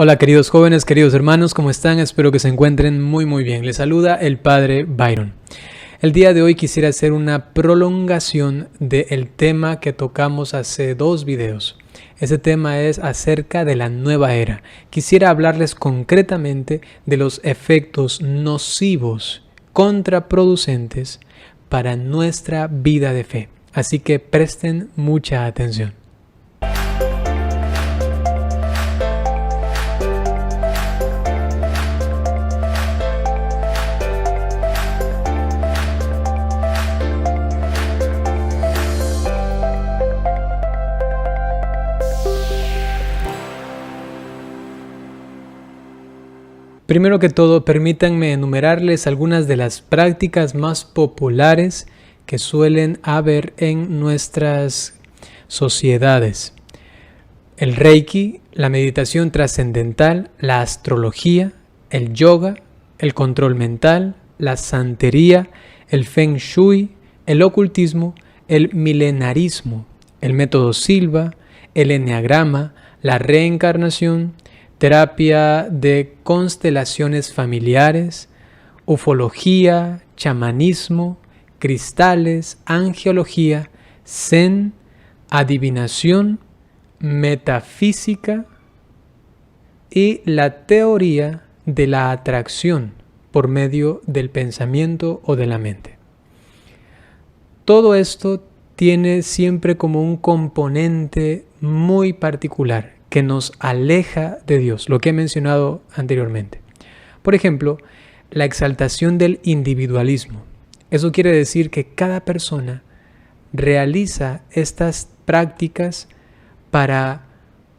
Hola queridos jóvenes, queridos hermanos, ¿cómo están? Espero que se encuentren muy bien. Les saluda el Padre Byron. El día de hoy quisiera hacer una prolongación del tema que tocamos hace 2 videos. Ese tema es acerca de la nueva era. Quisiera hablarles concretamente de los efectos nocivos, contraproducentes para nuestra vida de fe. Así que presten mucha atención. Primero que todo, permítanme enumerarles algunas de las prácticas más populares que suelen haber en nuestras sociedades. El Reiki, la meditación trascendental, la astrología, el yoga, el control mental, la santería, el Feng Shui, el ocultismo, el milenarismo, el método Silva, el eneagrama, la reencarnación, terapia de constelaciones familiares, ufología, chamanismo, cristales, angiología, zen, adivinación, metafísica y la teoría de la atracción por medio del pensamiento o de la mente. Todo esto tiene siempre como un componente muy particular que nos aleja de Dios, lo que he mencionado anteriormente. Por ejemplo, la exaltación del individualismo. Eso quiere decir que cada persona realiza estas prácticas para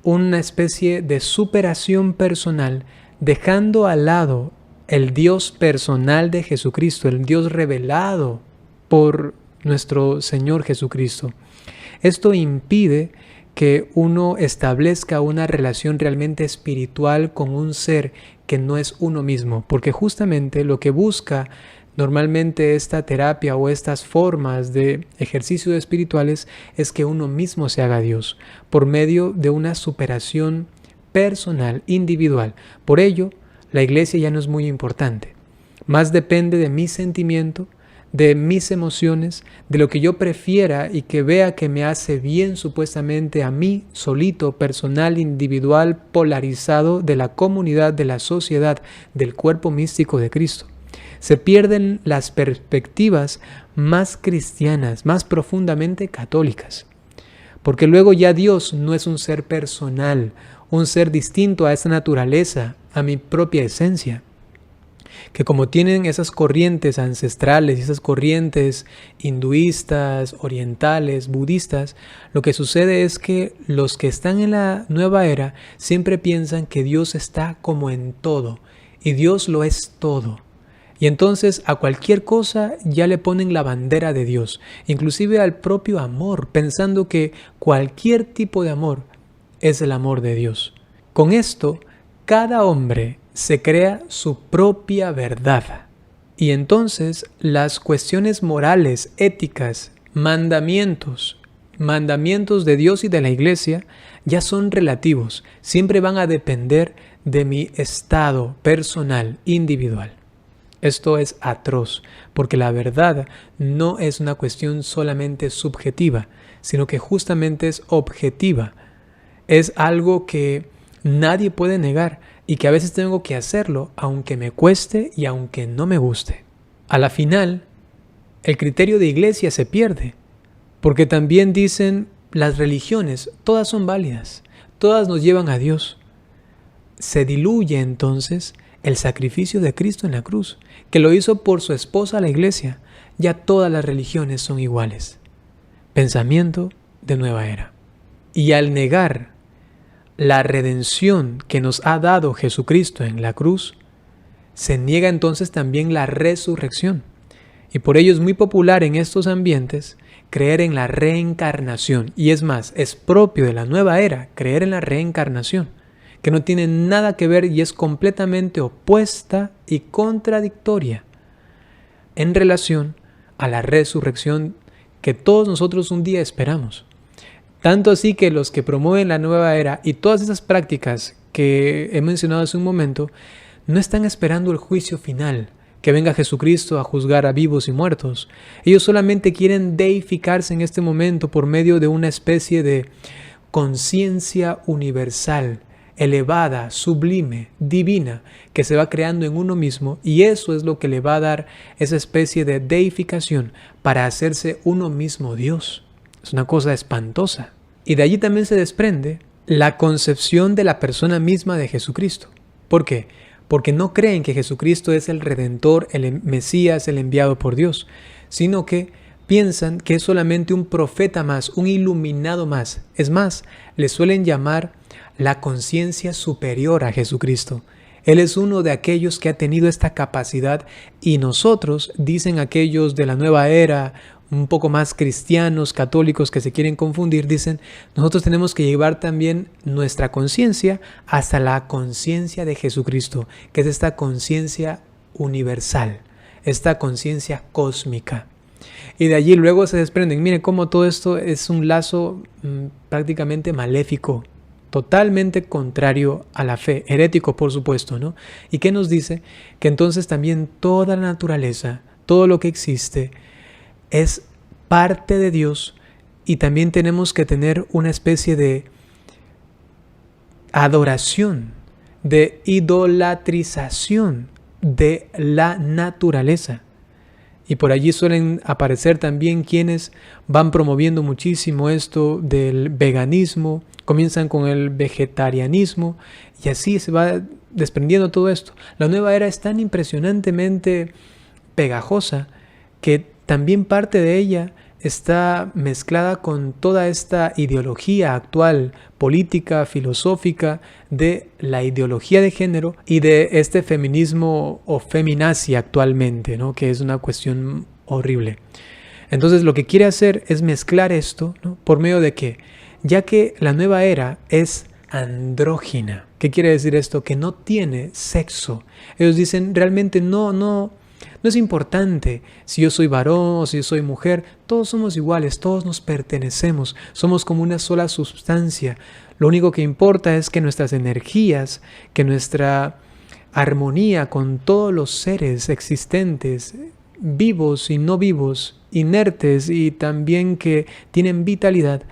una especie de superación personal, dejando al lado el Dios personal de Jesucristo, el Dios revelado por nuestro Señor Jesucristo. Esto impide que uno establezca una relación realmente espiritual con un ser que no es uno mismo, porque justamente lo que busca normalmente esta terapia o estas formas de ejercicios espirituales es que uno mismo se haga Dios, por medio de una superación personal, individual. Por ello, la iglesia ya no es muy importante, más depende de mi sentimiento, de mis emociones, de lo que yo prefiera y que vea que me hace bien supuestamente a mí, solito, personal, individual, polarizado de la comunidad, de la sociedad, del cuerpo místico de Cristo. Se pierden las perspectivas más cristianas, más profundamente católicas, porque luego ya Dios no es un ser personal, un ser distinto a esa naturaleza, a mi propia esencia, que como tienen esas corrientes ancestrales y esas corrientes hinduistas, orientales, budistas, lo que sucede es que los que están en la nueva era siempre piensan que Dios está como en todo y Dios lo es todo. Y entonces a cualquier cosa ya le ponen la bandera de Dios, inclusive al propio amor, pensando que cualquier tipo de amor es el amor de Dios. Con esto, cada hombre se crea su propia verdad. Y entonces las cuestiones morales, éticas, mandamientos de Dios y de la iglesia ya son relativos. Siempre van a depender de mi estado personal, individual. Esto es atroz, porque la verdad no es una cuestión solamente subjetiva, sino que justamente es objetiva. Es algo que nadie puede negar y que a veces tengo que hacerlo aunque me cueste y aunque no me guste. A la final, el criterio de iglesia se pierde, porque también dicen las religiones, todas son válidas, todas nos llevan a Dios. Se diluye entonces el sacrificio de Cristo en la cruz, que lo hizo por su esposa la iglesia. Ya todas las religiones son iguales. Pensamiento de nueva era. Y al negar la redención que nos ha dado Jesucristo en la cruz, se niega entonces también la resurrección. Y por ello es muy popular en estos ambientes creer en la reencarnación. Y es más, es propio de la nueva era creer en la reencarnación, que no tiene nada que ver y es completamente opuesta y contradictoria en relación a la resurrección que todos nosotros un día esperamos. Tanto así que los que promueven la nueva era y todas esas prácticas que he mencionado hace un momento, no están esperando el juicio final, que venga Jesucristo a juzgar a vivos y muertos. Ellos solamente quieren deificarse en este momento por medio de una especie de conciencia universal, elevada, sublime, divina, que se va creando en uno mismo, y eso es lo que le va a dar esa especie de deificación para hacerse uno mismo Dios. Es una cosa espantosa. Y de allí también se desprende la concepción de la persona misma de Jesucristo. ¿Por qué? Porque no creen que Jesucristo es el Redentor, el Mesías, el enviado por Dios, sino que piensan que es solamente un profeta más, un iluminado más. Es más, le suelen llamar la conciencia superior a Jesucristo. Él es uno de aquellos que ha tenido esta capacidad, y nosotros, dicen aquellos de la nueva era, un poco más cristianos, católicos que se quieren confundir, dicen, nosotros tenemos que llevar también nuestra conciencia hasta la conciencia de Jesucristo, que es esta conciencia universal, esta conciencia cósmica. Y de allí luego se desprenden. Miren cómo todo esto es un lazo prácticamente maléfico, totalmente contrario a la fe, herético por supuesto, ¿no? ¿Y qué nos dice? Que entonces también toda la naturaleza, todo lo que existe, es parte de Dios, y también tenemos que tener una especie de adoración, de idolatrización de la naturaleza. Y por allí suelen aparecer también quienes van promoviendo muchísimo esto del veganismo, comienzan con el vegetarianismo, y así se va desprendiendo todo esto. La nueva era es tan impresionantemente pegajosa que también parte de ella está mezclada con toda esta ideología actual, política, filosófica, de la ideología de género y de este feminismo o feminazi actualmente, ¿no? Que es una cuestión horrible. Entonces lo que quiere hacer es mezclar esto, ¿no? ¿Por medio de qué? Ya que la nueva era es andrógina. ¿Qué quiere decir esto? Que no tiene sexo. Ellos dicen, realmente no es importante si yo soy varón o si yo soy mujer, todos somos iguales, todos nos pertenecemos, somos como una sola sustancia. Lo único que importa es que nuestras energías, que nuestra armonía con todos los seres existentes, vivos y no vivos, inertes y también que tienen vitalidad,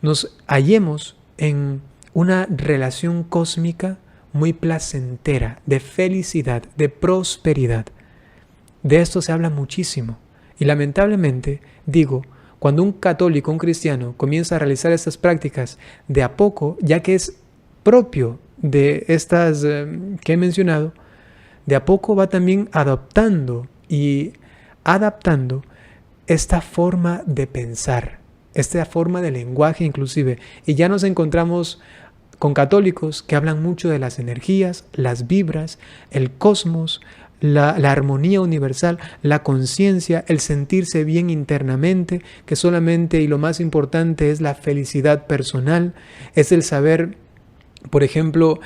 nos hallemos en una relación cósmica muy placentera, de felicidad, de prosperidad. De esto se habla muchísimo. Y lamentablemente, digo, cuando un católico, un cristiano, comienza a realizar estas prácticas, de a poco, ya que es propio de estas que he mencionado, de a poco va también adoptando y adaptando esta forma de pensar, esta forma de lenguaje inclusive. Y ya nos encontramos con católicos que hablan mucho de las energías, las vibras, el cosmos, la armonía universal, la conciencia, el sentirse bien internamente, que solamente y lo más importante es la felicidad personal, es el saber, por ejemplo,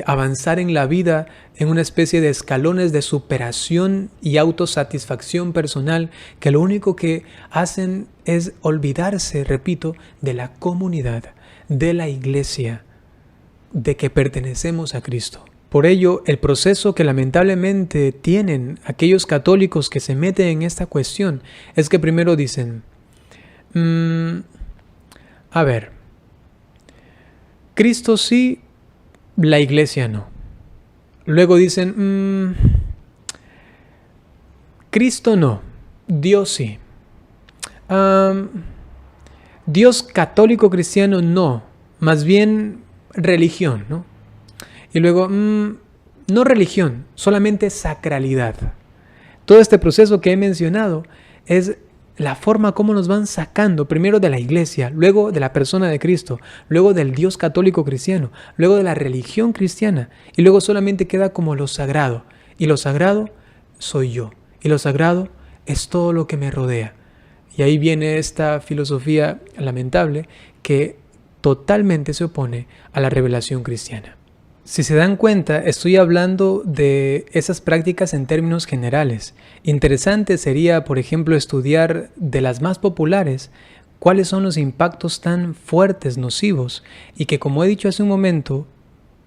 avanzar en la vida en una especie de escalones de superación y autosatisfacción personal, que lo único que hacen es olvidarse, repito, de la comunidad, de la iglesia, de que pertenecemos a Cristo. Por ello, el proceso que lamentablemente tienen aquellos católicos que se meten en esta cuestión es que primero dicen, a ver, Cristo sí, la iglesia no. Luego dicen, Cristo no, Dios sí. Dios católico cristiano no, más bien religión, ¿no? Y luego, no religión, solamente sacralidad. Todo este proceso que he mencionado es la forma como nos van sacando, primero de la iglesia, luego de la persona de Cristo, luego del Dios católico cristiano, luego de la religión cristiana, y luego solamente queda como lo sagrado. Y lo sagrado soy yo, y lo sagrado es todo lo que me rodea. Y ahí viene esta filosofía lamentable que totalmente se opone a la revelación cristiana. Si se dan cuenta, estoy hablando de esas prácticas en términos generales. Interesante sería, por ejemplo, estudiar de las más populares cuáles son los impactos tan fuertes, nocivos, y que, como he dicho hace un momento,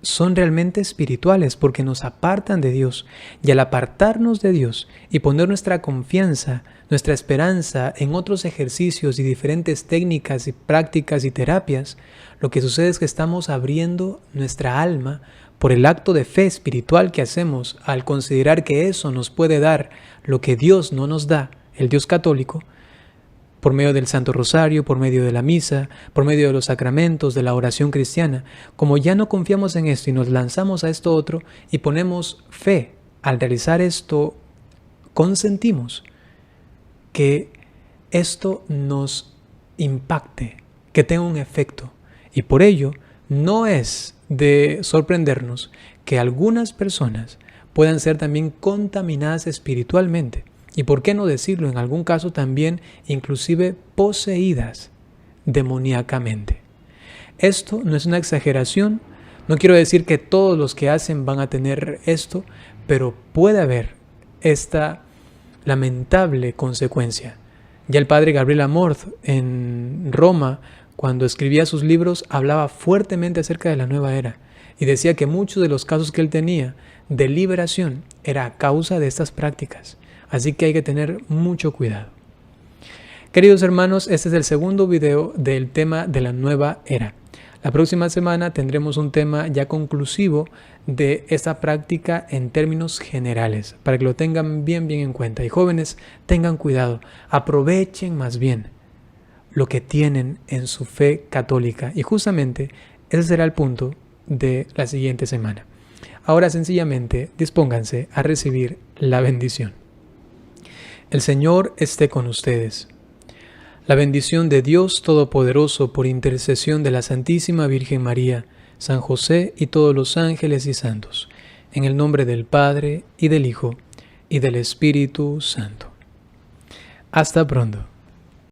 son realmente espirituales porque nos apartan de Dios. Y al apartarnos de Dios y poner nuestra confianza, nuestra esperanza en otros ejercicios y diferentes técnicas y prácticas y terapias, lo que sucede es que estamos abriendo nuestra alma por el acto de fe espiritual que hacemos al considerar que eso nos puede dar lo que Dios no nos da, el Dios católico, por medio del Santo Rosario, por medio de la misa, por medio de los sacramentos, de la oración cristiana. Como ya no confiamos en esto y nos lanzamos a esto otro y ponemos fe al realizar esto, consentimos que esto nos impacte, que tenga un efecto. Y por ello no es de sorprendernos que algunas personas puedan ser también contaminadas espiritualmente. Y por qué no decirlo, en algún caso también inclusive poseídas demoníacamente. Esto no es una exageración, no quiero decir que todos los que hacen van a tener esto, pero puede haber esta lamentable consecuencia. Ya el padre Gabriel Amorth en Roma, cuando escribía sus libros, hablaba fuertemente acerca de la nueva era y decía que muchos de los casos que él tenía de liberación era a causa de estas prácticas. Así que hay que tener mucho cuidado. Queridos hermanos, este es el segundo video del tema de la nueva era. La próxima semana tendremos un tema ya conclusivo de esta práctica en términos generales, para que lo tengan bien en cuenta. Y jóvenes, tengan cuidado, aprovechen más bien lo que tienen en su fe católica. Y justamente ese será el punto de la siguiente semana. Ahora sencillamente dispónganse a recibir la bendición. El Señor esté con ustedes. La bendición de Dios Todopoderoso por intercesión de la Santísima Virgen María, San José y todos los ángeles y santos, en el nombre del Padre y del Hijo y del Espíritu Santo. Hasta pronto.